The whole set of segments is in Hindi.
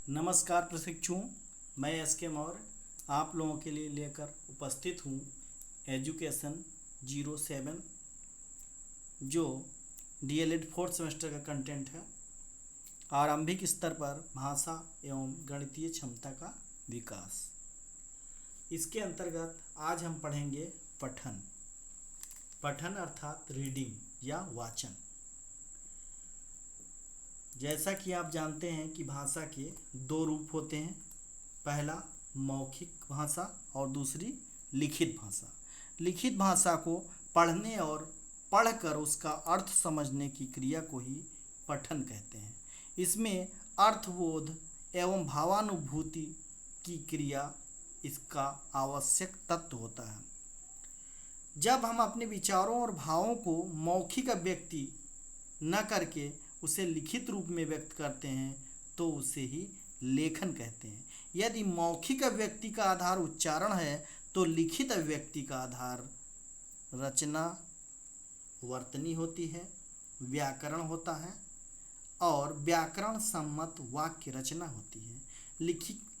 नमस्कार प्रशिक्षुओं, मैं एस.के. मौर्य आप लोगों के लिए लेकर उपस्थित हूँ एजुकेशन 07 जो डीएलएड फोर्थ सेमेस्टर का कंटेंट है। आरंभिक स्तर पर भाषा एवं गणितीय क्षमता का विकास। इसके अंतर्गत आज हम पढ़ेंगे पठन। पठन अर्थात रीडिंग या वाचन। जैसा कि आप जानते हैं कि भाषा के दो रूप होते हैं, पहला मौखिक भाषा और दूसरी लिखित भाषा। लिखित भाषा को पढ़ने और पढ़कर उसका अर्थ समझने की क्रिया को ही पठन कहते हैं। इसमें अर्थबोध एवं भावानुभूति की क्रिया इसका आवश्यक तत्व होता है। जब हम अपने विचारों और भावों को मौखिक अभिव्यक्ति न करके उसे लिखित रूप में व्यक्त करते हैं तो उसे ही लेखन कहते हैं। यदि मौखिक अभिव्यक्ति का आधार उच्चारण है तो लिखित अभिव्यक्ति का आधार रचना वर्तनी होती है, व्याकरण होता है और व्याकरण सम्मत वाक्य रचना होती है।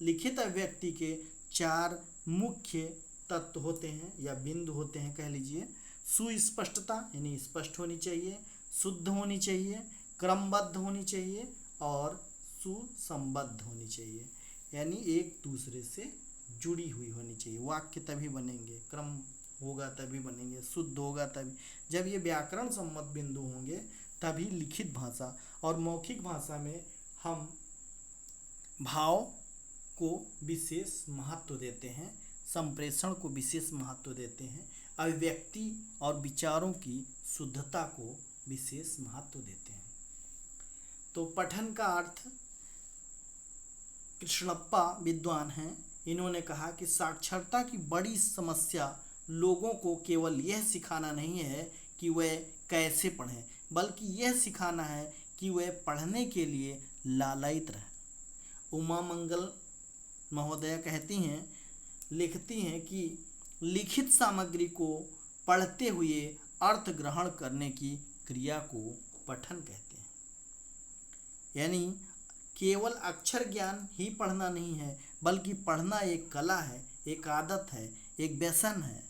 लिखित अभिव्यक्ति के चार मुख्य तत्व होते हैं या बिंदु होते हैं, कह लीजिए। सुस्पष्टता यानी स्पष्ट होनी चाहिए, शुद्ध होनी चाहिए, क्रमबद्ध होनी चाहिए और सुसंबद्ध होनी चाहिए, यानी एक दूसरे से जुड़ी हुई होनी चाहिए। वाक्य तभी बनेंगे, क्रम होगा तभी बनेंगे, शुद्ध होगा तभी। जब ये व्याकरण सम्मत बिंदु होंगे तभी लिखित भाषा। और मौखिक भाषा में हम भाव को विशेष महत्व देते हैं, संप्रेषण को विशेष महत्व देते हैं, अभिव्यक्ति और विचारों की शुद्धता को विशेष महत्व देते हैं। तो पठन का अर्थ कृष्णप्पा विद्वान हैं, इन्होंने कहा कि साक्षरता की बड़ी समस्या लोगों को केवल यह सिखाना नहीं है कि वे कैसे पढ़ें, बल्कि यह सिखाना है कि वे पढ़ने के लिए लालायित रहें। उमा मंगल महोदया लिखती हैं कि लिखित सामग्री को पढ़ते हुए अर्थ ग्रहण करने की क्रिया को पठन कहते हैं। यानी केवल अक्षर ज्ञान ही पढ़ना नहीं है, बल्कि पढ़ना एक कला है, एक आदत है, एक व्यसन है।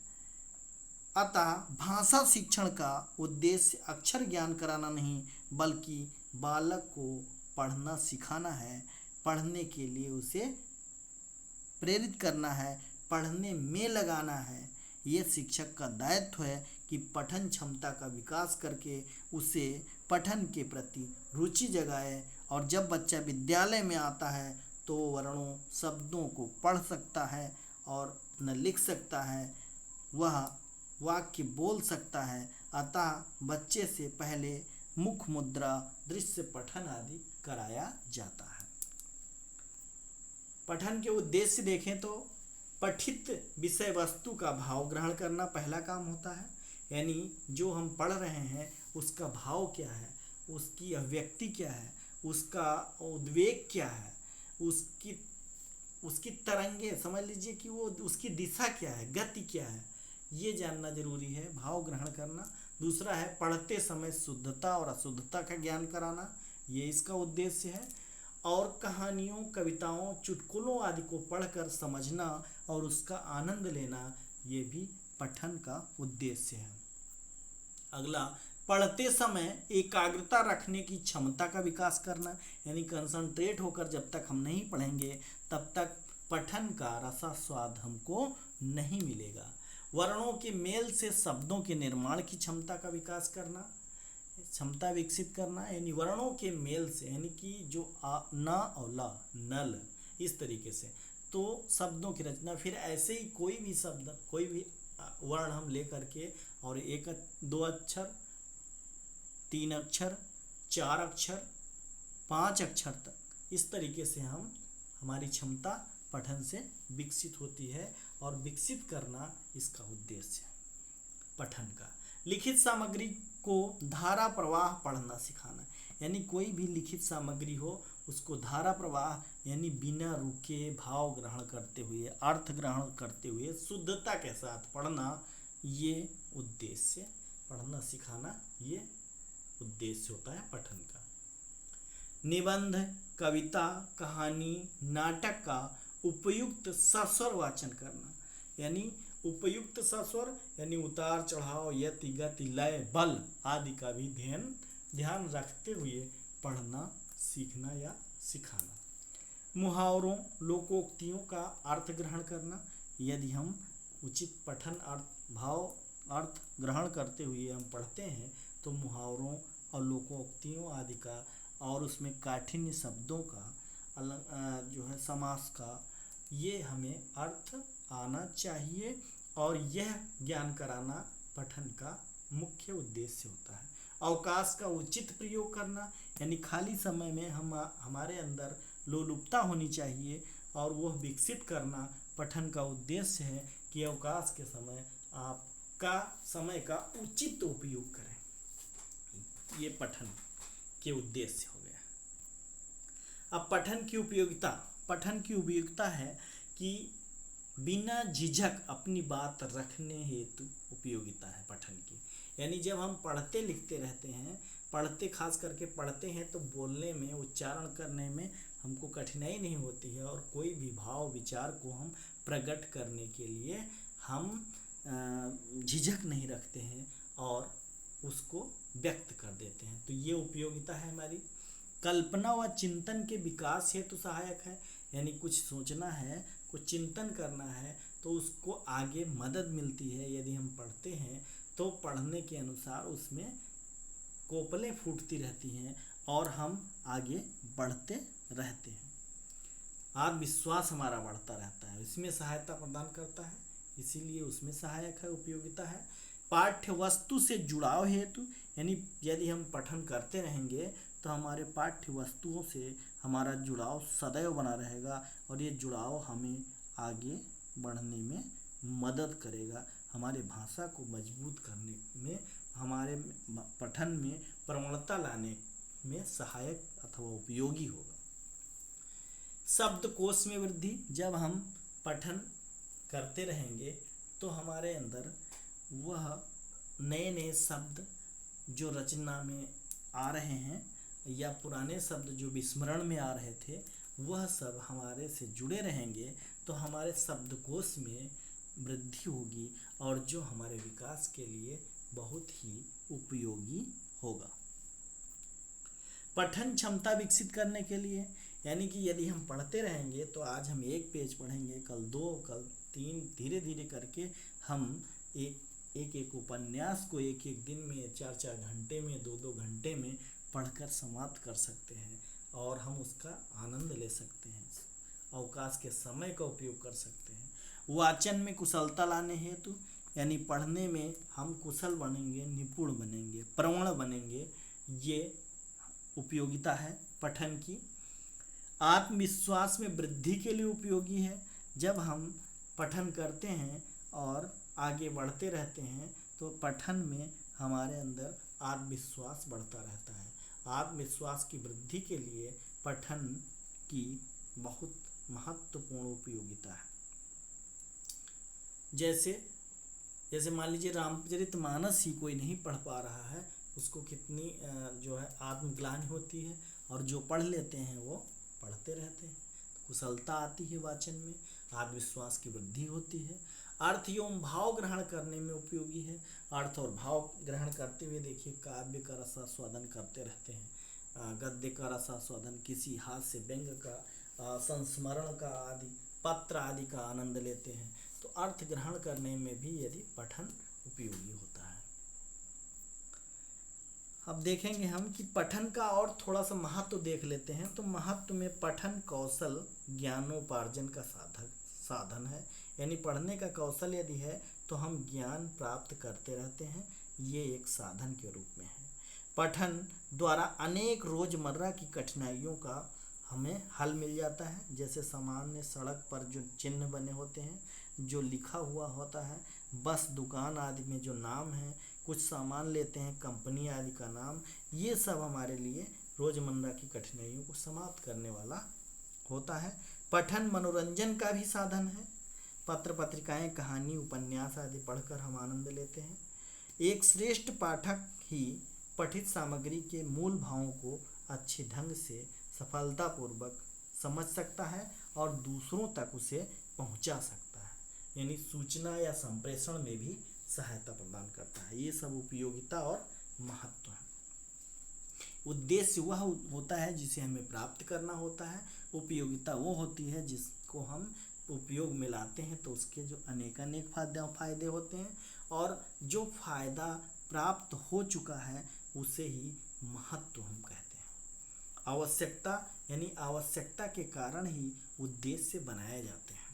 अतः भाषा शिक्षण का उद्देश्य अक्षर ज्ञान कराना नहीं, बल्कि बालक को पढ़ना सिखाना है, पढ़ने के लिए उसे प्रेरित करना है, पढ़ने में लगाना है। ये शिक्षक का दायित्व है कि पठन क्षमता का विकास करके उसे पठन के प्रति रुचि जगाए। और जब बच्चा विद्यालय में आता है तो वर्णों शब्दों को पढ़ सकता है और न लिख सकता है, वह वाक्य बोल सकता है। अतः बच्चे से पहले मुख मुद्रा, दृश्य पठन आदि कराया जाता है। पठन के उद्देश्य देखें तो पठित विषय वस्तु का भाव ग्रहण करना पहला काम होता है। यानी जो हम पढ़ रहे हैं उसका भाव क्या है, उसकी अभिव्यक्ति क्या है, उसका उद्वेग क्या है, उसकी तरंगे, समझ लीजिए कि वो उसकी दिशा क्या है, गति क्या है, ये जानना जरूरी है, भाव ग्रहण करना। दूसरा है पढ़ते समय शुद्धता और अशुद्धता का ज्ञान कराना, ये इसका उद्देश्य है। और कहानियों, कविताओं, चुटकुलों आदि को पढ़कर समझना और उसका आनंद लेना, ये भी पठन का उद्देश्य है। अगला, पढ़ते समय एकाग्रता रखने की क्षमता का विकास करना, यानी कंसंट्रेट होकर जब तक हम नहीं पढ़ेंगे तब तक पठन का रसास्वाद हमको नहीं मिलेगा। वर्णों के मेल से शब्दों के निर्माण की क्षमता का विकास करना, क्षमता विकसित करना, यानी वर्णों के मेल से, यानी कि जो आ, न और ला, नल, इस तरीके से तो शब्दों की रचना। फिर ऐसे ही कोई भी शब्द, कोई भी वर्ण हम ले करके और एक दो अक्षर, तीन अक्षर, चार अक्षर, पांच अक्षर तक, इस तरीके से हमारी क्षमता पठन से विकसित होती है और विकसित करना इसका उद्देश्य है पठन का। लिखित सामग्री को धारा प्रवाह पढ़ना सिखाना, यानी कोई भी लिखित सामग्री हो उसको धारा प्रवाह, यानी बिना रुके भाव ग्रहण करते हुए, अर्थ ग्रहण करते हुए शुद्धता के साथ पढ़ना, ये उद्देश्य, पढ़ना सिखाना ये उद्देश्य होता है पठन का। निबंध कविता, कहानी, नाटक का उपयुक्त सस्वर वाचन करना। यानी उपयुक्त सस्वर यानी उतार चढ़ाव, यति, गति, लय, बल आदि का भी ध्यान रखते हुए पढ़ना, सीखना या सिखाना। मुहावरों, लोकोक्तियों का अर्थ ग्रहण करना। यदि हम उचित पठन, अर्थ ग्रहण करते हुए हम पढ़ते हैं तो मुहावरों और लोकोक्तियों आदि का और उसमें काठिन्य शब्दों का जो है समास का, ये हमें अर्थ आना चाहिए और यह ज्ञान कराना पठन का मुख्य उद्देश्य होता है। अवकाश का उचित प्रयोग करना, यानी खाली समय में हमारे अंदर लोलुपता होनी चाहिए और वह विकसित करना पठन का उद्देश्य है कि अवकाश के समय आपका समय का उचित उपयोग करें। ये पठन के उद्देश्य हो गया। अब पठन की उपयोगिता है कि बिना झिझक अपनी बात रखने हेतु उपयोगिता है पठन की। यानी जब हम पढ़ते लिखते रहते हैं, खास करके पढ़ते हैं तो बोलने में, उच्चारण करने में हमको कठिनाई नहीं होती है और कोई भी भाव विचार को हम प्रकट करने के लिए हम झिझक नहीं रखते हैं और उसको व्यक्त कर देते हैं। तो ये उपयोगिता है हमारी। कल्पना व चिंतन के विकास हेतु सहायक है। यानी कुछ सोचना है, कुछ चिंतन करना है तो उसको आगे मदद मिलती है। यदि हम पढ़ते हैं तो पढ़ने के अनुसार उसमें कोपलें फूटती रहती हैं और हम आगे बढ़ते रहते हैं। आत्मविश्वास हमारा बढ़ता रहता है, इसमें सहायता प्रदान करता है, इसीलिए उसमें सहायक है, उपयोगिता है। पाठ्य वस्तु से जुड़ाव हेतु, यानी यदि हम पठन करते रहेंगे तो हमारे पाठ्य वस्तुओं से हमारा जुड़ाव सदैव बना रहेगा और ये जुड़ाव हमें आगे बढ़ने में मदद करेगा, हमारे भाषा को मजबूत करने में, हमारे पठन में प्रवणता लाने में सहायक अथवा उपयोगी होगा। शब्दकोश में वृद्धि, जब हम पठन करते रहेंगे तो हमारे अंदर वह नए नए शब्द जो रचना में आ रहे हैं या पुराने शब्द जो विस्मरण में आ रहे थे वह सब हमारे से जुड़े रहेंगे तो हमारे शब्दकोश में वृद्धि होगी और जो हमारे विकास के लिए बहुत ही उपयोगी होगा। पठन क्षमता विकसित करने के लिए, यानी कि यदि हम पढ़ते रहेंगे तो आज हम 1 पेज पढ़ेंगे, कल 2, कल 3, धीरे धीरे करके हम एक उपन्यास को एक दिन में, 4 घंटे में, 2 घंटे में पढ़कर समाप्त कर सकते हैं और हम उसका आनंद ले सकते हैं, अवकाश के समय का उपयोग कर सकते हैं। वाचन में कुशलता लाने हेतु, यानी पढ़ने में हम कुशल बनेंगे, निपुण बनेंगे, प्रवण बनेंगे, ये उपयोगिता है पठन की। आत्मविश्वास में वृद्धि के लिए उपयोगी है। जब हम पठन करते हैं और आगे बढ़ते रहते हैं तो पठन में हमारे अंदर आत्मविश्वास बढ़ता रहता है। आत्मविश्वास की वृद्धि के लिए पठन की बहुत महत्वपूर्ण उपयोगिता है। जैसे मान लीजिए रामचरितमानस ही कोई नहीं पढ़ पा रहा है, उसको कितनी जो है आत्मग्लानि होती है, और जो पढ़ लेते हैं वो पढ़ते रहते हैं, कुशलता आती है वाचन में, आत्मविश्वास की वृद्धि होती है। अर्थ एवं भाव ग्रहण करने में उपयोगी है। अर्थ और भाव ग्रहण करते हुए देखिए काव्य का रसास्वादन करते रहते हैं, गद्य का रसास्वादन, किसी हास्य व्यंग का, संस्मरण का आदि, पत्र आदि का आनंद लेते हैं। तो अर्थ ग्रहण करने में भी यदि पठन उपयोगी होता है। अब देखेंगे हम कि पठन का और थोड़ा सा महत्व देख लेते हैं। तो महत्व में पठन कौशल ज्ञानोपार्जन का साधन है। यानी पढ़ने का कौशल यदि है तो हम ज्ञान प्राप्त करते रहते हैं, ये एक साधन के रूप में है। पठन द्वारा अनेक रोजमर्रा की कठिनाइयों का हमें हल मिल जाता है। जैसे सामान्य सड़क पर जो चिन्ह बने होते हैं, जो लिखा हुआ होता है, बस दुकान आदि में जो नाम है, कुछ सामान लेते हैं कंपनी आदि का नाम, ये सब हमारे लिए रोजमर्रा की कठिनाइयों को समाप्त करने वाला होता है। पठन मनोरंजन का भी साधन है। पत्र पत्रिकाएं, कहानी, उपन्यास आदि पढ़कर हम आनंद लेते हैं। एक श्रेष्ठ पाठक ही पठित सामग्री के मूल भावों को अच्छे ढंग से सफलतापूर्वक समझ सकता है और दूसरों तक उसे पहुंचा सकता है, यानी सूचना या संप्रेषण में भी सहायता प्रदान करता है। ये सब उपयोगिता और महत्व है। उद्देश्य वह होता है जिसे हमें प्राप्त करना होता है, उपयोगिता वो होती है जिसको हम उपयोग में लाते हैं तो उसके जो अनेक फायदे होते हैं, और जो फायदा प्राप्त हो चुका है उसे ही महत्व हम कहते हैं। आवश्यकता यानी आवश्यकता के कारण ही उद्देश्य बनाए जाते हैं।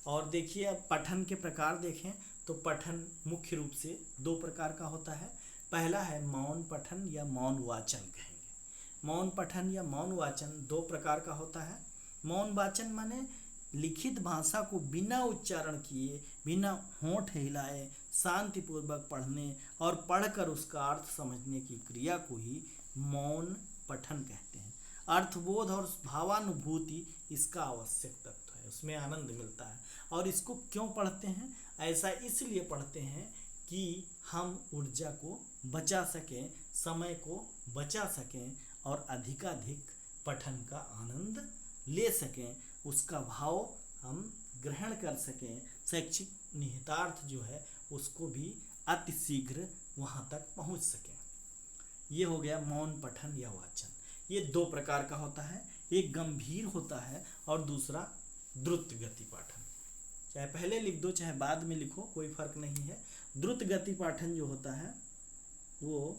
और देखिए, अब पठन के प्रकार देखें तो पठन मुख्य रूप से दो प्रकार का होता है। पहला है मौन पठन या मौन वाचन कहेंगे। मौन पठन या मौन वाचन दो प्रकार का होता है। मौन वाचन माने लिखित भाषा को बिना उच्चारण किए, बिना होंठ हिलाए शांतिपूर्वक पढ़ने और पढ़कर उसका अर्थ समझने की क्रिया को ही मौन पठन कहते हैं। अर्थबोध और भावानुभूति इसका आवश्यक तत्व है, उसमें आनंद मिलता है। और इसको क्यों पढ़ते हैं? ऐसा इसलिए पढ़ते हैं कि हम ऊर्जा को बचा सकें, समय को बचा सकें और अधिकाधिक पठन का आनंद ले सकें, उसका भाव हम ग्रहण कर सकें, शैक्षिक निहितार्थ जो है उसको भी अतिशीघ्र वहाँ तक पहुँच सकें। ये हो गया मौन पठन या वाचन। ये दो प्रकार का होता है, एक गंभीर होता है और दूसरा द्रुत गति पाठन। चाहे पहले लिख दो चाहे बाद में लिखो, कोई फर्क नहीं है। द्रुत गति पाठन जो होता है वो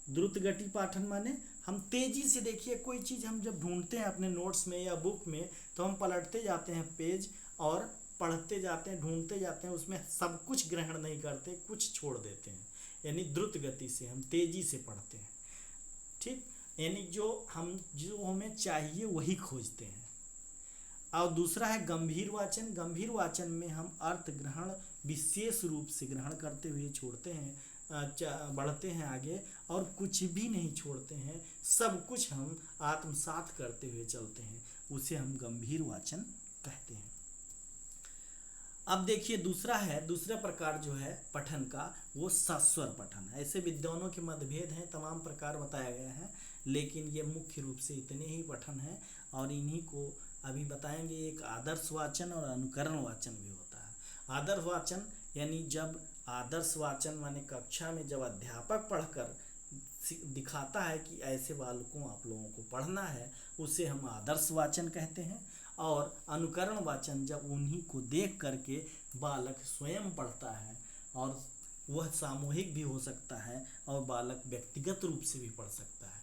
द्रुत गति पाठन माने हम तेजी से, देखिए कोई चीज़ हम जब ढूंढते हैं अपने नोट्स में या बुक में तो हम पलटते जाते हैं पेज और पढ़ते जाते हैं, ढूंढते जाते हैं, उसमें सब कुछ ग्रहण नहीं करते, कुछ छोड़ देते हैं। यानी द्रुत गति से हम तेजी से पढ़ते हैं, ठीक, यानी जो हमें चाहिए वही खोजते हैं। और दूसरा है गंभीर वाचन। गंभीर वाचन में हम अर्थ ग्रहण विशेष रूप से ग्रहण करते हुए छोड़ते हैं, बढ़ते हैं आगे और कुछ भी नहीं छोड़ते हैं, सब कुछ हम आत्मसात करते हुए चलते हैं, उसे हम गंभीर वाचन कहते हैं। अब देखिए दूसरा प्रकार जो है पठन का वो सस्वर पठन है। ऐसे विद्वानों के मतभेद हैं, तमाम प्रकार बताया गया है, लेकिन ये मुख्य रूप से इतने ही पठन हैं और इन्हीं को अभी बताएंगे। एक आदर्श वाचन और अनुकरण वाचन भी होता है। आदर्श वाचन यानी जब आदर्श वाचन माने कक्षा में जब अध्यापक पढ़कर दिखाता है कि ऐसे बालकों आप लोगों को पढ़ना है, उसे हम आदर्श वाचन कहते हैं। और अनुकरण वाचन जब उन्हीं को देख करके बालक स्वयं पढ़ता है, और वह सामूहिक भी हो सकता है और बालक व्यक्तिगत रूप से भी पढ़ सकता है,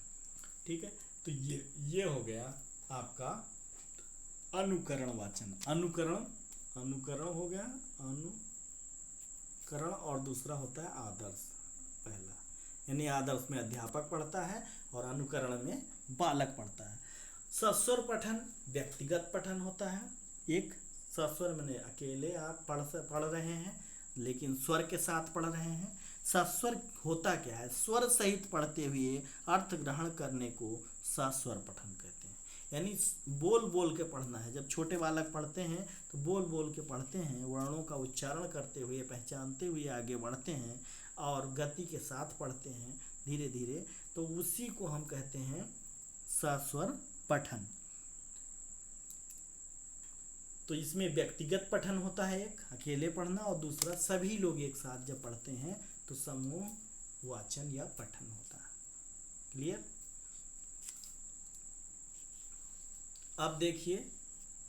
ठीक है। तो ये हो गया आपका अनुकरण वाचन। अनुकरण हो गया अनुकरण, और दूसरा होता है आदर्श। पहला यानी आदर्श में अध्यापक पढ़ता है और अनुकरण में बालक पढ़ता है। सस्वर पठन व्यक्तिगत पठन होता है। एक सस्वर माने अकेले आप पढ़ रहे हैं लेकिन स्वर के साथ पढ़ रहे हैं। सस्वर होता क्या है? स्वर सहित पढ़ते हुए अर्थ ग्रहण करने को सस्वर पठन कहते हैं। यानी बोल बोल के पढ़ना है। जब छोटे बालक पढ़ते हैं तो बोल बोल के पढ़ते हैं, वर्णों का उच्चारण करते हुए, पहचानते हुए आगे बढ़ते हैं और गति के साथ पढ़ते हैं धीरे धीरे, तो उसी को हम कहते हैं सस्वर पठन। तो इसमें व्यक्तिगत पठन होता है, एक अकेले पढ़ना, और दूसरा सभी लोग एक साथ जब पढ़ते हैं तो समूह वाचन या पठन होता है। क्लियर? अब देखिए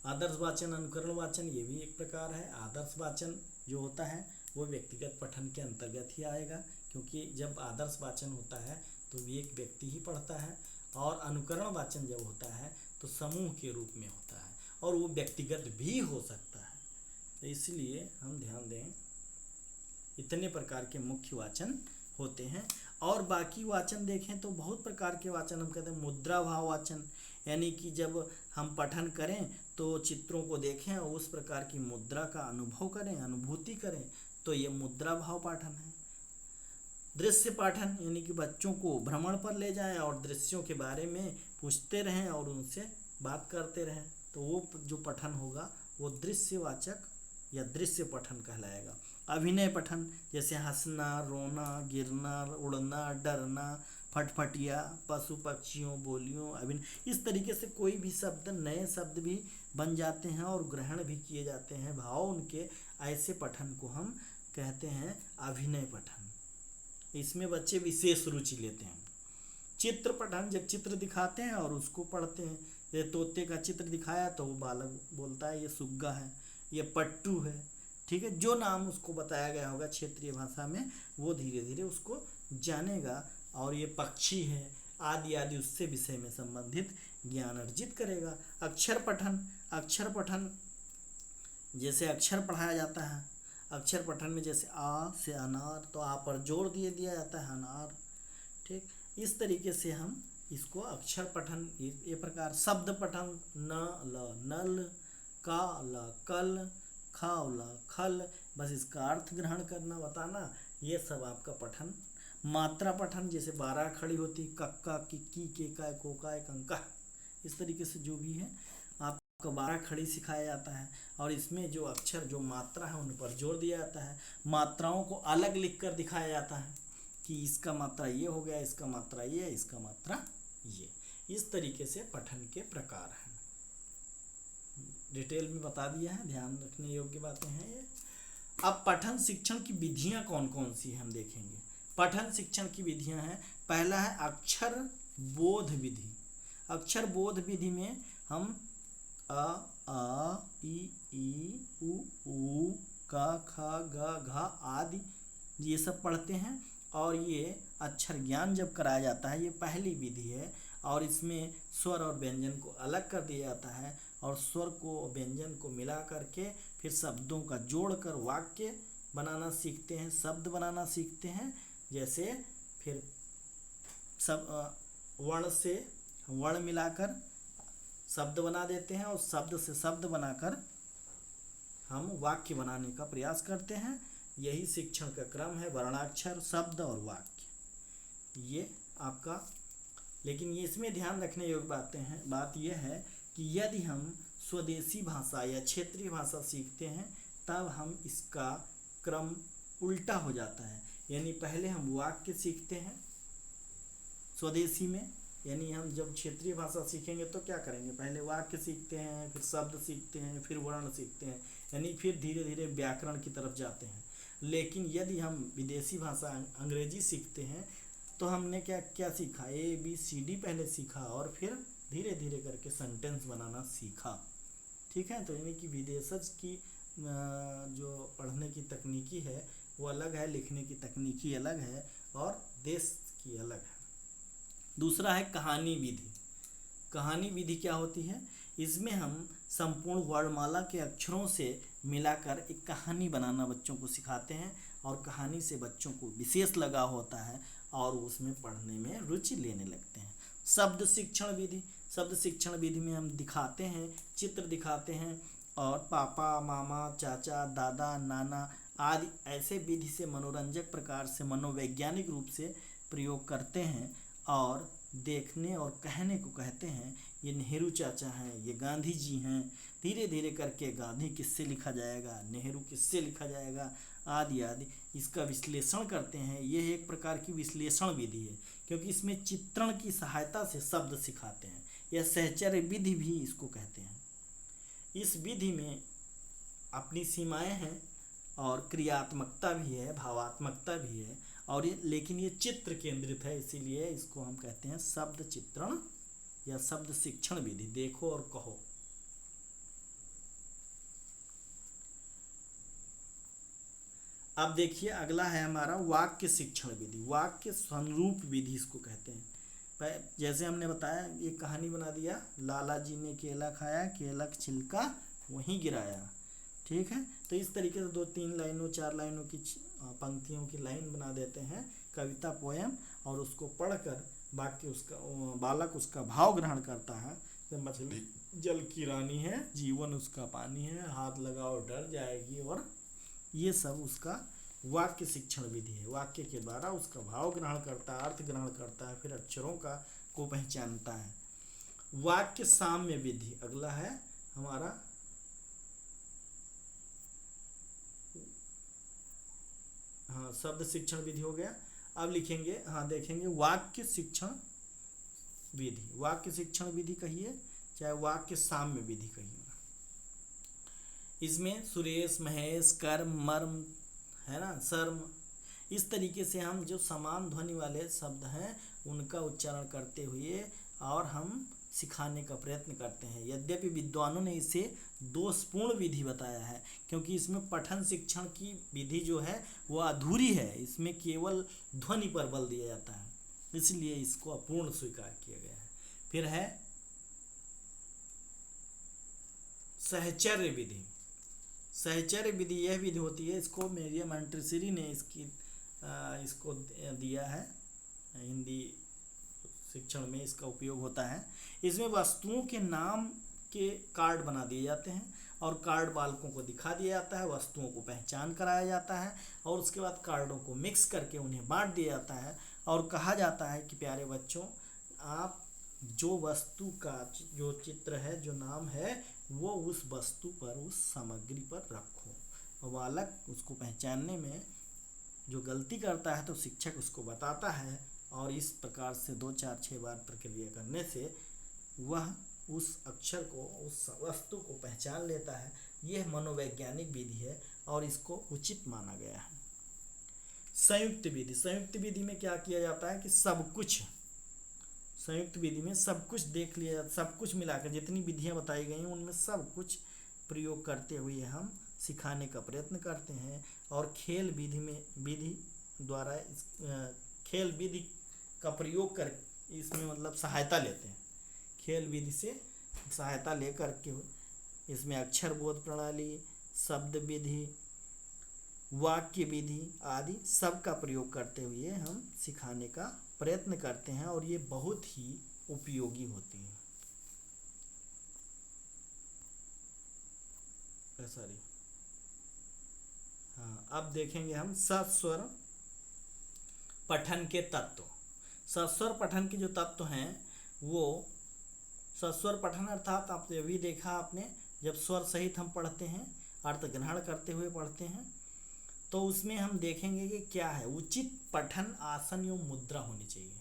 आदर्श वाचन, अनुकरण वाचन, ये भी एक प्रकार है। आदर्श वाचन जो होता है वो व्यक्तिगत पठन के अंतर्गत ही आएगा, क्योंकि जब आदर्श वाचन होता है तो एक व्यक्ति ही पढ़ता है, और अनुकरण वाचन जब होता है तो समूह के रूप में होता है और वो व्यक्तिगत भी हो सकता है। तो इसलिए हम ध्यान दें, इतने प्रकार के मुख्य वाचन होते हैं। और बाकी वाचन देखें तो बहुत प्रकार के वाचन हम कहते हैं। मुद्रा भाव वाचन, यानी कि जब हम पठन करें तो चित्रों को देखें और उस प्रकार की मुद्रा का अनुभव करें, अनुभूति करें, तो ये मुद्रा भाव पाठन है। दृश्य पाठन यानी कि बच्चों को भ्रमण पर ले जाएं और दृश्यों के बारे में पूछते रहें और उनसे बात करते रहें, तो वो जो पठन होगा वो दृश्यवाचक या दृश्य पठन कहलाएगा। अभिनय पठन जैसे हंसना, रोना, गिरना, उड़ना, डरना, फटफटिया, पशु पक्षियों, बोलियों, अभिनय, इस तरीके से कोई भी शब्द, नए शब्द भी बन जाते हैं और ग्रहण भी किए जाते हैं भाव उनके, ऐसे पठन को हम कहते हैं अभिनय पठन। इसमें बच्चे विशेष रुचि लेते हैं। चित्र पठन, जब चित्र दिखाते हैं और उसको पढ़ते हैं, ये तोते का चित्र दिखाया तो वो बालक बोलता है ये सुग्गा है, ये पट्टू है, ठीक है, जो नाम उसको बताया गया होगा क्षेत्रीय भाषा में वो धीरे धीरे उसको जानेगा और ये पक्षी है आदि आदि उससे विषय में संबंधित ज्ञान अर्जित करेगा। अक्षर पठन, अक्षर पठन जैसे अक्षर पढ़ाया जाता है, अक्षर पठन में जैसे आ से अनार, तो आ पर जोर दिया जाता है अनार, ठीक, इस तरीके से हम इसको अक्षर पठन ये प्रकार। शब्द पठन, न ल नल, का ल कल, खाव ल खल, बस इसका अर्थ ग्रहण करना बताना, ये सब आपका पठन। मात्रा पठन जैसे 12 खड़ी होती, कक्का, किक्की, केका, कोका, कंका, इस तरीके से जो भी है आपको 12 खड़ी सिखाया जाता है और इसमें जो अक्षर जो मात्रा है उन पर जोर दिया जाता है। मात्राओं को अलग लिख कर दिखाया जाता है कि इसका मात्रा ये हो गया, इसका मात्रा ये, इसका मात्रा ये, इस तरीके से पठन के प्रकार हैं। डिटेल में बता दिया है, ध्यान रखने योग्य बातें हैं ये। अब पठन शिक्षण की विधियां कौन कौन सी हम देखेंगे। पठन शिक्षण की विधियां हैं, पहला है अक्षर बोध विधि। अक्षर बोध विधि में हम आ ई उ का खा गा घा आदि ये सब पढ़ते हैं और ये अक्षर ज्ञान जब कराया जाता है, ये पहली विधि है और इसमें स्वर और व्यंजन को अलग कर दिया जाता है और स्वर को व्यंजन को मिला करके फिर शब्दों का जोड़कर वाक्य बनाना सीखते हैं, शब्द बनाना सीखते हैं। जैसे फिर सब वर्ण से वर्ण मिलाकर शब्द बना देते हैं और शब्द से शब्द बनाकर हम वाक्य बनाने का प्रयास करते हैं। यही शिक्षण का क्रम है, वर्णाक्षर, शब्द और वाक्य, ये आपका। लेकिन ये इसमें ध्यान रखने योग्य बात यह है कि यदि हम स्वदेशी भाषा या क्षेत्रीय भाषा सीखते हैं तब हम इसका क्रम उल्टा हो जाता है, यानी पहले हम वाक्य सीखते हैं स्वदेशी में, यानी हम जब क्षेत्रीय भाषा सीखेंगे तो क्या करेंगे, पहले वाक्य सीखते हैं, फिर शब्द सीखते हैं, फिर वर्ण सीखते हैं, यानी फिर धीरे धीरे व्याकरण की तरफ जाते हैं। लेकिन यदि हम विदेशी भाषा अंग्रेजी सीखते हैं तो हमने क्या क्या सीखा, ABCD पहले सीखा और फिर धीरे धीरे करके सेंटेंस बनाना सीखा, ठीक है। तो यानी कि विदेशज की जो पढ़ने की तकनीकी है वो अलग है, लिखने की तकनीकी अलग है और देश की अलग है। दूसरा है कहानी विधि। कहानी विधि क्या होती है, इसमें हम संपूर्ण वर्णमाला के अक्षरों से मिलाकर एक कहानी बनाना बच्चों को सिखाते हैं और कहानी से बच्चों को विशेष लगाव होता है और उसमें पढ़ने में रुचि लेने लगते हैं। शब्द शिक्षण विधि, शब्द शिक्षण विधि में हम दिखाते हैं, चित्र दिखाते हैं और पापा, मामा, चाचा, दादा, नाना आदि ऐसे विधि से मनोरंजक प्रकार से मनोवैज्ञानिक रूप से प्रयोग करते हैं और देखने और कहने को कहते हैं ये नेहरू चाचा हैं, ये गांधी जी हैं। धीरे धीरे करके गांधी किससे लिखा जाएगा, नेहरू किससे लिखा जाएगा आदि आदि इसका विश्लेषण करते हैं। यह एक प्रकार की विश्लेषण विधि है क्योंकि इसमें चित्रण की सहायता से शब्द सिखाते हैं, यह सहचर्य विधि भी इसको कहते हैं। इस विधि में अपनी सीमाएं हैं और क्रियात्मकता भी है, भावात्मकता भी है और ये लेकिन ये चित्र केंद्रित है, इसीलिए इसको हम कहते हैं शब्द चित्रण या शब्द शिक्षण विधि। देखो और कहो। अब देखिए अगला है हमारा वाक्य शिक्षण विधि, वाक्य स्वरूप विधि इसको कहते हैं। जैसे हमने बताया एक कहानी बना दिया, लाला जी ने केला खाया, केला का छिलका वहीं गिराया, ठीक है। तो इस तरीके से 2-3 लाइनों 4 लाइनों की पंक्तियों की लाइन बना देते हैं कविता पोएम और उसको पढ़कर वाक्य उसका बालक उसका भाव ग्रहण करता है। तो मछली जल की रानी है, जीवन उसका पानी है, हाथ लगाओ डर जाएगी, और ये सब उसका वाक्य शिक्षण विधि है। वाक्य के द्वारा उसका भाव ग्रहण करता है, अर्थ ग्रहण करता है, फिर अक्षरों का को पहचानता है। वाक्य साम्य विधि अगला है हमारा। हाँ, शब्द शिक्षण विधि हो गया। अब लिखेंगे, हाँ देखेंगे, वाक्य शिक्षण विधि। वाक्य शिक्षण विधि कहिए चाहे वाक्य साम्य विधि कहिए, इसमें सुरेश, महेश, कर्म, मर्म, है ना, शर्म, इस तरीके से हम जो समान ध्वनि वाले शब्द हैं उनका उच्चारण करते हुए और हम सिखाने का प्रयत्न करते हैं। यद्यपि विद्वानों ने इसे दोषपूर्ण विधि बताया है, क्योंकि इसमें पठन शिक्षण की विधि जो है वो अधूरी है, इसमें केवल ध्वनि पर बल दिया जाता है, इसलिए इसको अपूर्ण स्वीकार किया गया है। फिर है सहचर्य विधि। सहचर्य विधि यह विधि होती है, इसको मेरियम मोंटेसरी ने इसको दिया है, हिंदी शिक्षण में इसका उपयोग होता है। इसमें वस्तुओं के नाम के कार्ड बना दिए जाते हैं और कार्ड बालकों को दिखा दिया जाता है, वस्तुओं को पहचान कराया जाता है और उसके बाद कार्डों को मिक्स करके उन्हें बांट दिया जाता है और कहा जाता है कि प्यारे बच्चों, आप जो वस्तु का जो चित्र है, जो नाम है, वो उस वस्तु पर, उस सामग्री पर रखो। और बालक उसको पहचानने में जो गलती करता है तो शिक्षक उसको बताता है और इस प्रकार से 2, 4, 6 बार प्रक्रिया करने से वह उस अक्षर को, उस वस्तु को पहचान लेता है। यह मनोवैज्ञानिक विधि है और इसको उचित माना गया है। संयुक्त विधि। संयुक्त विधि में क्या किया जाता है कि सब कुछ, संयुक्त विधि में सब कुछ देख लिया, सब कुछ मिलाकर जितनी विधियां बताई गई हैं उनमें सब कुछ प्रयोग करते हुए हम सिखाने का प्रयत्न करते हैं और खेल विधि में, विधि द्वारा खेल विधि का प्रयोग कर इसमें मतलब सहायता लेते हैं। खेल विधि से सहायता लेकर के इसमें अक्षर बोध प्रणाली, शब्द विधि, वाक्य विधि आदि सब का प्रयोग करते हुए हम सिखाने का प्रयत्न करते हैं और ये बहुत ही उपयोगी होती है। सॉरी, हाँ, अब देखेंगे हम सस्वर पठन के तत्व। सस्वर पठन के जो तत्व हैं वो, सस्वर पठन अर्थात आप ये भी देखा आपने, जब स्वर सहित हम पढ़ते हैं, अर्थ ग्रहण करते हुए पढ़ते हैं, तो उसमें हम देखेंगे कि क्या है। उचित पठन आसन एवं मुद्रा होनी चाहिए।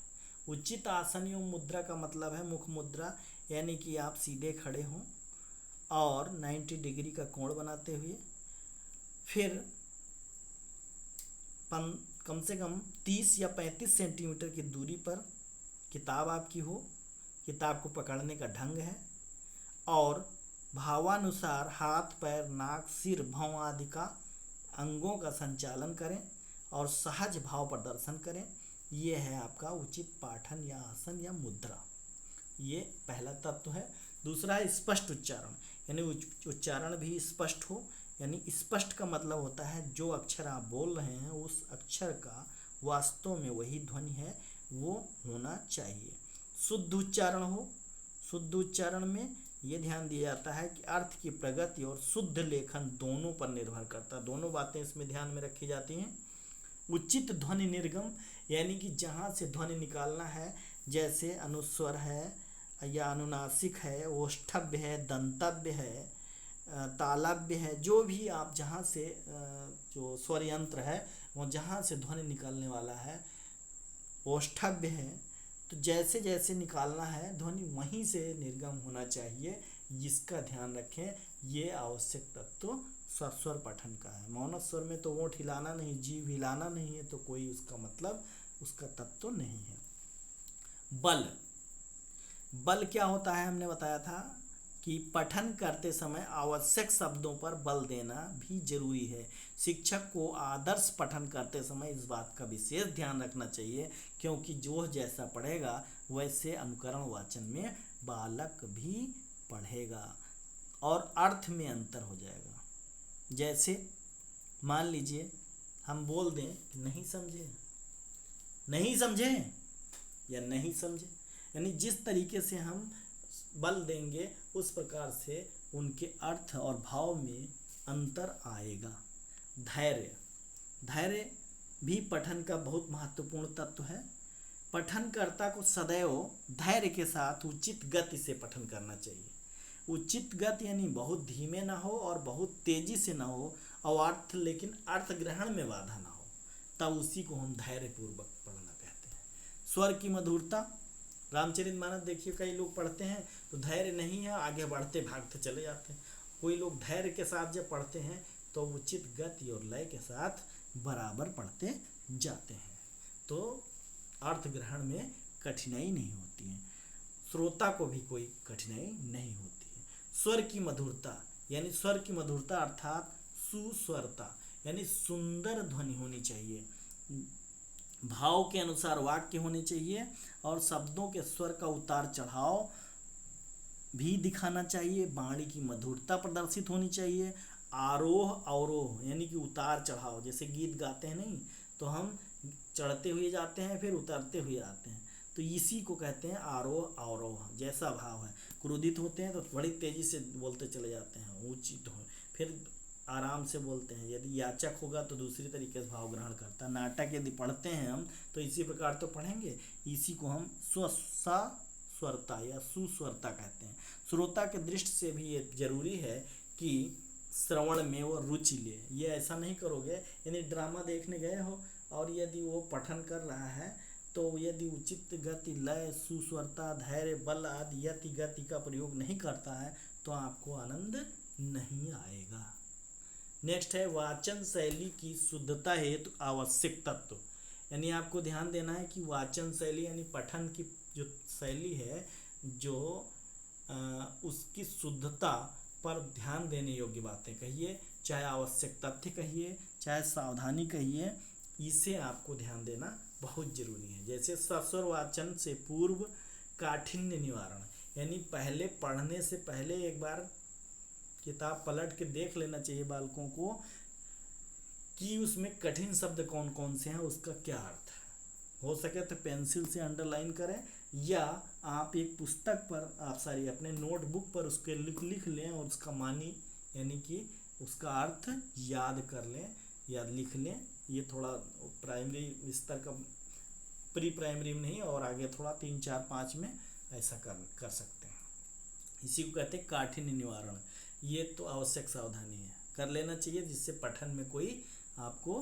उचित आसन एवं मुद्रा का मतलब है मुख मुद्रा, यानी कि आप सीधे खड़े हों और 90 डिग्री का कोण बनाते हुए, फिर कम से कम 30 या 35 सेंटीमीटर की दूरी पर किताब आपकी हो, किताब को पकड़ने का ढंग है, और भावानुसार हाथ, पैर, नाक, सिर, भौं आदि का अंगों का संचालन करें और सहज भाव प्रदर्शन करें। ये है आपका उचित पाठन या आसन या मुद्रा। ये पहला तत्व है। दूसरा है स्पष्ट उच्चारण, यानी उच्चारण भी स्पष्ट हो, यानी स्पष्ट का मतलब होता है जो अक्षर आप बोल रहे हैं उस अक्षर का वास्तव में वही ध्वनि है वो होना चाहिए। शुद्ध उच्चारण हो। शुद्ध उच्चारण में ये ध्यान दिया जाता है कि अर्थ की प्रगति और शुद्ध लेखन दोनों पर निर्भर करता है, दोनों बातें इसमें ध्यान में रखी जाती हैं। उचित ध्वनि निर्गम, यानी कि जहाँ से ध्वनि निकालना है, जैसे अनुस्वर है या अनुनासिक है, ओष्ठव्य है, दंतव्य है, तालव्य है, जो भी आप जहाँ से जो स्वर यंत्र है वो जहाँ से ध्वनि निकलने वाला है, ओष्ठव्य है, तो जैसे जैसे निकालना है ध्वनि वहीं से निर्गम होना चाहिए, जिसका ध्यान रखें। ये आवश्यक तत्व सस्वर पठन का है। मौन स्वर में तो ओंठ हिलाना नहीं, जीभ हिलाना नहीं है, तो कोई उसका मतलब, उसका तत्व नहीं है। बल। बल क्या होता है, हमने बताया था कि पठन करते समय आवश्यक शब्दों पर बल देना भी जरूरी है। शिक्षक को आदर्श पठन करते समय इस बात का विशेष ध्यान रखना चाहिए, क्योंकि जो जैसा पढ़ेगा वैसे अनुकरण वाचन में बालक भी पढ़ेगा और अर्थ में अंतर हो जाएगा। जैसे मान लीजिए हम बोल दें नहीं समझे, नहीं समझे या नहीं समझे, यानी जिस तरीके से हम बल देंगे उस प्रकार से उनके अर्थ और भाव में अंतर आएगा। धैर्य। धैर्य भी पठन का बहुत महत्वपूर्ण तत्व है। पठनकर्ता को सदैव धैर्य के साथ उचित गति से पठन करना चाहिए। उचित गति यानी बहुत धीमे ना हो और बहुत तेजी से ना हो, और लेकिन अर्थ ग्रहण में बाधा ना हो। तब उसी को हम धैर्यपूर्वक पढ़ना कहते हैं। स्वर की मधुरता, रामचरितमानस देखिए कई लोग पढ़ते हैं तो धैर्य नहीं है, आगे बढ़ते भागते चले जाते हैं। कोई लोग धैर्य के साथ जब पढ़ते हैं तो उचित गति और लय के साथ बराबर पढ़ते जाते हैं, तो अर्थ ग्रहण में कठिनाई नहीं होती है, श्रोता को भी कोई कठिनाई नहीं होती है। स्वर की मधुरता यानी स्वर की मधुरता अर्थात सुस्वरता यानी सुंदर ध्वनि होनी चाहिए, भाव के अनुसार वाक्य होने चाहिए और शब्दों के स्वर का उतार चढ़ाव भी दिखाना चाहिए, वाणी की मधुरता प्रदर्शित होनी चाहिए, आरोह अवरोह यानी कि उतार चढ़ाव, जैसे गीत गाते हैं नहीं तो हम चढ़ते हुए जाते हैं फिर उतरते हुए आते हैं, तो इसी को कहते हैं आरोह अवरोह। जैसा भाव है, क्रोधित होते हैं तो बड़ी तेजी से बोलते चले जाते हैं, उचित हो फिर आराम से बोलते हैं, यदि याचक होगा तो दूसरी तरीके से भाव ग्रहण करता है। नाटक यदि पढ़ते हैं हम तो इसी प्रकार तो पढ़ेंगे, इसी को हम स्वरता या सुस्वरता कहते हैं। श्रोता के दृष्टि से भी ये जरूरी है कि श्रवण में वो रुचि ले, ये ऐसा नहीं करोगे यानी ड्रामा देखने गए हो और यदि वो पठन कर रहा है तो यदि उचित गति लय सुस्वरता धैर्य बल आदि यति गति का प्रयोग नहीं करता है तो आपको आनंद नहीं आएगा। नेक्स्ट है वाचन शैली की शुद्धता हेतु आवश्यक तत्व, यानी आपको ध्यान देना है कि वाचन शैली यानी पठन की जो शैली है जो उसकी शुद्धता पर ध्यान देने योग्य बातें कहिए, चाहे आवश्यक तथ्य कहिए चाहे सावधानी कहिए, इसे आपको ध्यान देना बहुत जरूरी है। जैसे सस्वर वाचन से पूर्व काठिन्य निवारण, यानी पहले पढ़ने से पहले एक बार किताब पलट के देख लेना चाहिए बालकों को कि उसमें कठिन शब्द कौन कौन से हैं, उसका क्या अर्थ है। हो सके तो पेंसिल से अंडरलाइन करें या आप एक पुस्तक पर अपने नोटबुक पर उसके लिख लें और उसका मानी यानी कि उसका अर्थ याद कर लें या लिख लें। ये थोड़ा प्राइमरी स्तर का, प्री प्राइमरी में नहीं और आगे थोड़ा 3 4 5 में ऐसा कर सकते हैं। इसी को कहते हैं काठिन्य निवारण। ये तो आवश्यक सावधानी है, कर लेना चाहिए जिससे पठन में कोई आपको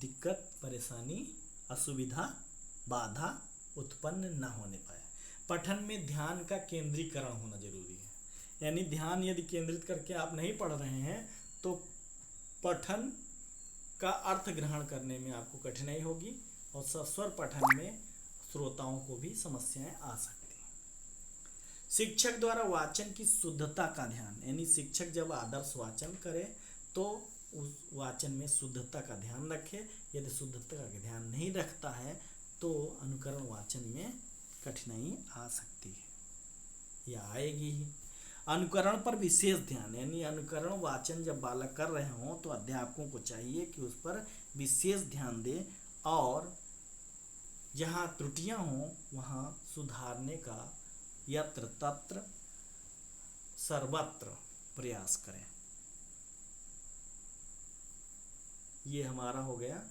दिक्कत परेशानी असुविधा बाधा उत्पन्न न होने पाए। पठन में ध्यान का केंद्रीकरण होना जरूरी है, यानी ध्यान यदि केंद्रित करके आप नहीं पढ़ रहे हैं तो पठन का अर्थ ग्रहण करने में आपको कठिनाई होगी और सस्वर पठन में श्रोताओं को भी समस्याएं आ सकती हैं। शिक्षक द्वारा वाचन की शुद्धता का ध्यान, यानी शिक्षक जब आदर्श वाचन करे तो उस वाचन में शुद्धता का ध्यान रखे। यदि शुद्धता का ध्यान नहीं रखता है तो अनुकरण वाचन में कठिनाई आ सकती है या आएगी ही। अनुकरण पर विशेष ध्यान, यानी अनुकरण वाचन जब बालक कर रहे हों तो अध्यापकों को चाहिए कि उस पर विशेष ध्यान दें और जहाँ त्रुटियां हों वहाँ सुधारने का यत्र तत्र सर्वत्र प्रयास करें। ये हमारा हो गया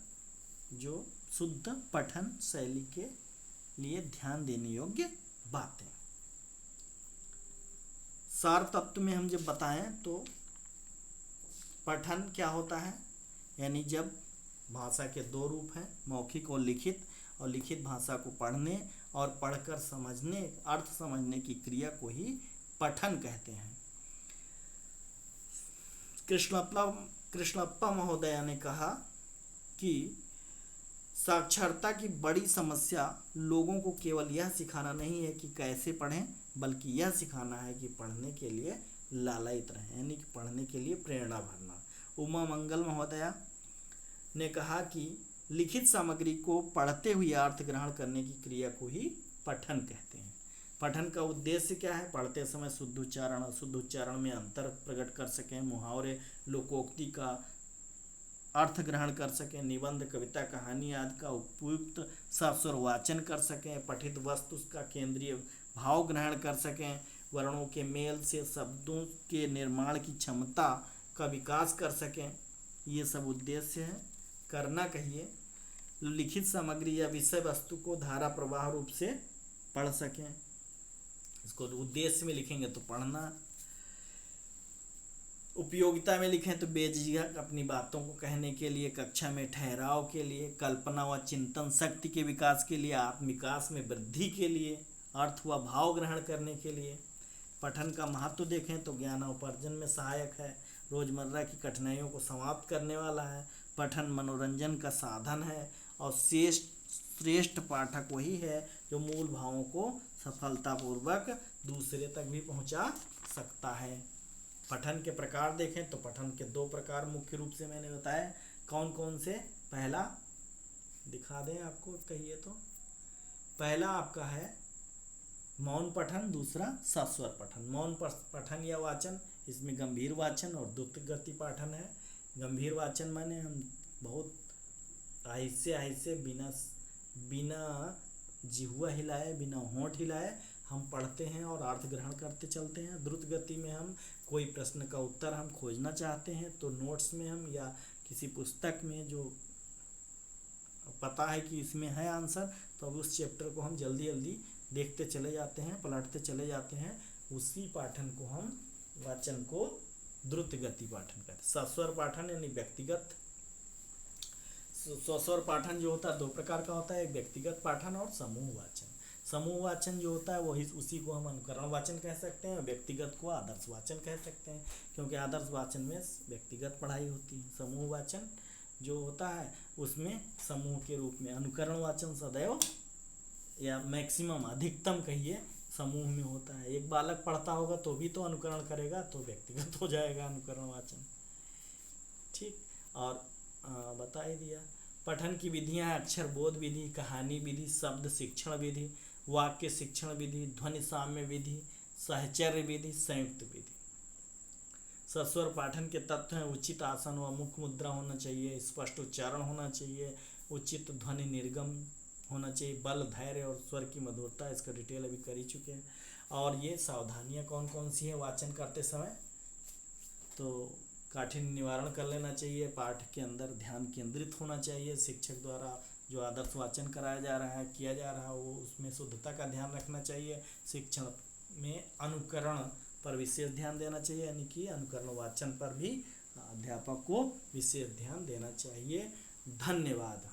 जो शुद्ध पठन शैली के लिए ध्यान देने योग्य बातें। सार तत्व में हम जब बताएं तो पठन क्या होता है, यानी जब भाषा के 2 रूप हैं मौखिक और लिखित भाषा को पढ़ने और पढ़कर समझने अर्थ समझने की क्रिया को ही पठन कहते हैं। कृष्णप्पा महोदय ने कहा कि साक्षरता की बड़ी समस्या लोगों को केवल यह सिखाना नहीं है कि कैसे पढ़ें, बल्कि यह सिखाना है कि पढ़ने के लिए लालायित रहें, यानी कि पढ़ने के लिए प्रेरणा भरना। उमा मंगल महोदया ने कहा कि लिखित सामग्री को पढ़ते हुए अर्थ ग्रहण करने की क्रिया को ही पठन कहते हैं। पठन का उद्देश्य क्या है? पढ़ते समय शुद्ध उच्चारण अशुद्ध उच्चारण में अंतर प्रकट कर सकें, मुहावरे लोकोक्ति का अर्थ ग्रहण कर सकें, निबंध कविता कहानी आदि का उपयुक्त सस्वर वाचन कर सकें, पठित वस्तु का केंद्रीय भाव ग्रहण कर सकें, वर्णों के मेल से शब्दों के निर्माण की क्षमता का विकास कर सकें। ये सब उद्देश्य है। करना कहिए लिखित सामग्री या विषय वस्तु को धारा प्रवाह रूप से पढ़ सकें। इसको उद्देश्य में लिखेंगे तो पढ़ना। उपयोगिता में लिखें तो बेझिझक अपनी बातों को कहने के लिए, कक्षा में ठहराव के लिए, कल्पना व चिंतन शक्ति के विकास के लिए, आत्मविकास में वृद्धि के लिए, अर्थ व भाव ग्रहण करने के लिए। पठन का महत्व देखें तो ज्ञानोपार्जन में सहायक है, रोजमर्रा की कठिनाइयों को समाप्त करने वाला है। पठन मनोरंजन का साधन है और श्रेष्ठ पाठक वही है जो मूल भावों को सफलतापूर्वक दूसरे तक भी पहुंचा सकता है। पठन के प्रकार देखें तो पठन के 2 प्रकार मुख्य रूप से मैंने बताया। कौन कौन से? पहला दिखा दें आपको, कहिए तो। पहला आपका है मौन पठन, दूसरा सस्वर पठन। मौन पठन या वाचन, इसमें गंभीर वाचन और द्रुत गति पाठन है। गंभीर वाचन माने हम बहुत आहिस्ते आहिस्ते बिना जिह्वा हिलाए, बिना होंठ हिलाए हम पढ़ते हैं और अर्थ ग्रहण करते चलते हैं। द्रुत गति में हम कोई प्रश्न का उत्तर हम खोजना चाहते हैं तो नोट्स में हम या किसी पुस्तक में जो पता है कि इसमें है आंसर, तो अब उस चैप्टर को हम जल्दी जल्दी देखते चले जाते हैं, पलटते चले जाते हैं। उसी पाठन को हम वाचन को द्रुत गति पाठन कहते हैं। सस्वर पाठन यानी व्यक्तिगत। सस्वर पाठन जो होता है 2 प्रकार का होता है, एक व्यक्तिगत पाठन और समूह वाचन। समूह वाचन जो होता है वही उसी को हम अनुकरण वाचन कह सकते हैं, व्यक्तिगत को आदर्श वाचन कह सकते हैं, क्योंकि आदर्श वाचन में व्यक्तिगत पढ़ाई होती है। समूह वाचन जो होता है उसमें समूह के रूप में अनुकरण वाचन सदैव या मैक्सिमम अधिकतम कहिए समूह में होता है। एक बालक पढ़ता होगा तो भी तो अनुकरण करेगा, तो व्यक्तिगत हो जाएगा अनुकरण वाचन। ठीक, और बता ही दिया। पठन की विधियां हैं अक्षर बोध विधि, कहानी विधि, शब्द शिक्षण विधि, वाक्य शिक्षण विधि, ध्वनि साम्य विधि, सहचर्य विधि, संयुक्त विधि। सस्वर पाठन के तत्व हैं उचित आसन व मुख मुद्रा होना चाहिए, स्पष्ट उच्चारण होना चाहिए, उचित ध्वनि निर्गम होना चाहिए, बल धैर्य और स्वर की मधुरता, इसका डिटेल अभी कर ही चुके हैं। और ये सावधानियां कौन कौन सी है वाचन करते समय, तो काठिन्य निवारण कर लेना चाहिए, पाठ के अंदर ध्यान केंद्रित होना चाहिए, शिक्षक द्वारा जो आदर्श वाचन कराया जा रहा है, किया जा रहा है, वो उसमें शुद्धता का ध्यान रखना चाहिए। शिक्षण में अनुकरण पर विशेष ध्यान देना चाहिए, यानी कि अनुकरण वाचन पर भी अध्यापक को विशेष ध्यान देना चाहिए। धन्यवाद।